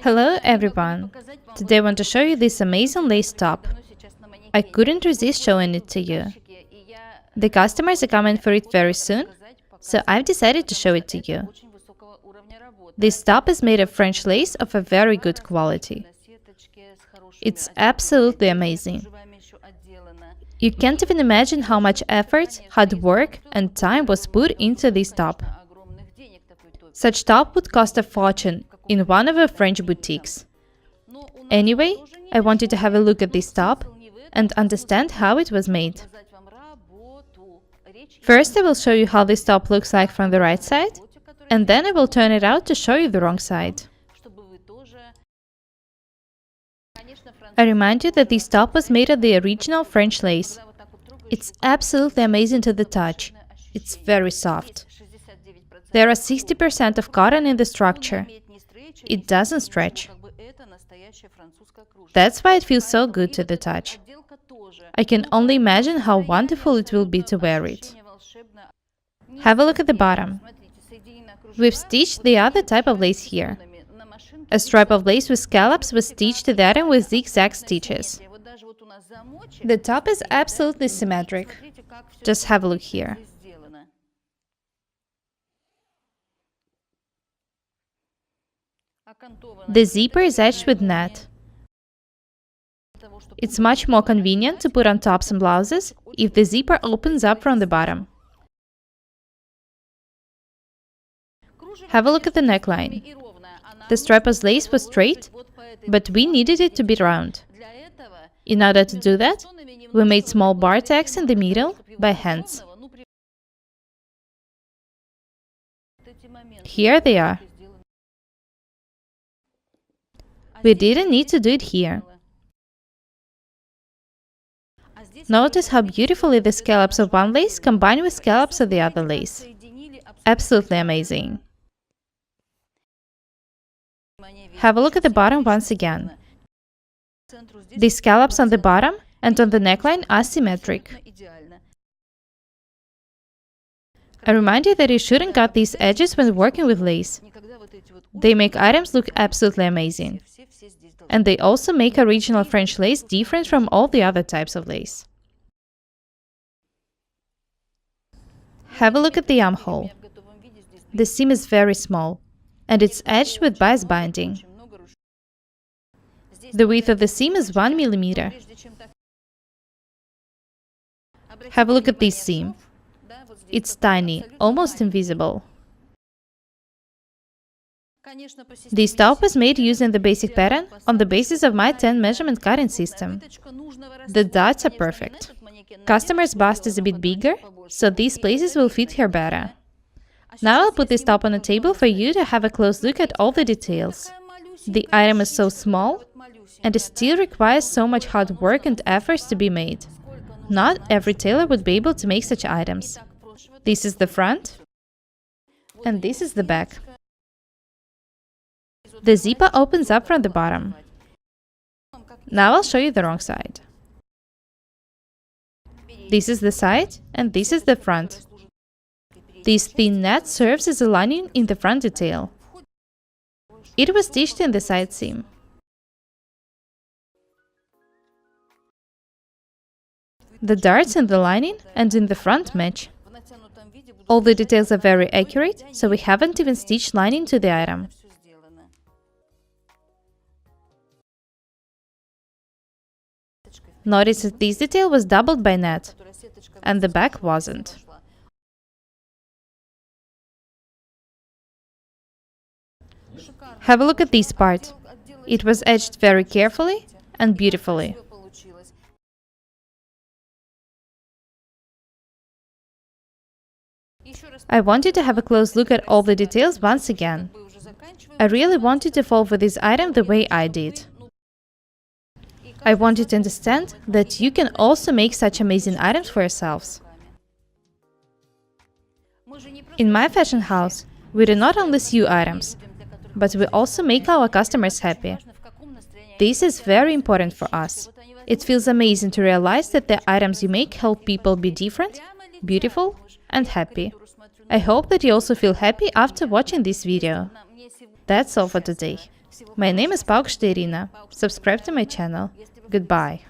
Hello everyone! Today I want to show you this amazing lace top. I couldn't resist showing it to you. The customers are coming for it very soon, so I've decided to show it to you. This top is made of French lace of a very good quality. It's absolutely amazing. You can't even imagine how much effort, hard work and time was put into this top. Such top would cost a fortune in one of our French boutiques. Anyway, I wanted to have a look at this top and understand how it was made. First, I will show you how this top looks like from the right side, and then I will turn it out to show you the wrong side. I remind you that this top was made of the original French lace. It's absolutely amazing to the touch. It's very soft. There are 60% of cotton in the structure. It doesn't stretch. That's why it feels so good to the touch. I can only imagine how wonderful it will be to wear it. Have a look at the bottom. We've stitched the other type of lace here. A stripe of lace with scallops was stitched to the item with zigzag stitches. The top is absolutely symmetric. Just have a look here. The zipper is edged with net. It's much more convenient to put on tops and blouses if the zipper opens up from the bottom. Have a look at the neckline. The stripe of lace was straight, but we needed it to be round. In order to do that, we made small bar tags in the middle by hands. Here they are. We didn't need to do it here. Notice how beautifully the scallops of one lace combine with scallops of the other lace. Absolutely amazing. Have a look at the bottom once again. The scallops on the bottom and on the neckline are symmetric. I remind you that you shouldn't cut these edges when working with lace. They make items look absolutely amazing. And they also make original French lace different from all the other types of lace. Have a look at the armhole. The seam is very small, and it's edged with bias binding. The width of the seam is 1 millimeter. Have a look at this seam. It's tiny, almost invisible. This top was made using the basic pattern on the basis of my 10 measurement cutting system. The dots are perfect. Customer's bust is a bit bigger, so these places will fit her better. Now I'll put this top on a table for you to have a close look at all the details. The item is so small, and it still requires so much hard work and efforts to be made. Not every tailor would be able to make such items. This is the front, and this is the back. The zipper opens up from the bottom. Now I'll show you the wrong side. This is the side, and this is the front. This thin net serves as a lining in the front detail. It was stitched in the side seam. The darts in the lining and in the front match. All the details are very accurate, so we haven't even stitched lining to the item. Notice that this detail was doubled by net, and the back wasn't. Have a look at this part. It was edged very carefully and beautifully. I wanted to have a close look at all the details once again. I really wanted to fall for this item the way I did. I want you to understand that you can also make such amazing items for yourselves. In my fashion house, we do not only sew items, but we also make our customers happy. This is very important for us. It feels amazing to realize that the items you make help people be different, beautiful and happy. I hope that you also feel happy after watching this video. That's all for today. My name is Paukshta Irina. Subscribe to my channel. Goodbye.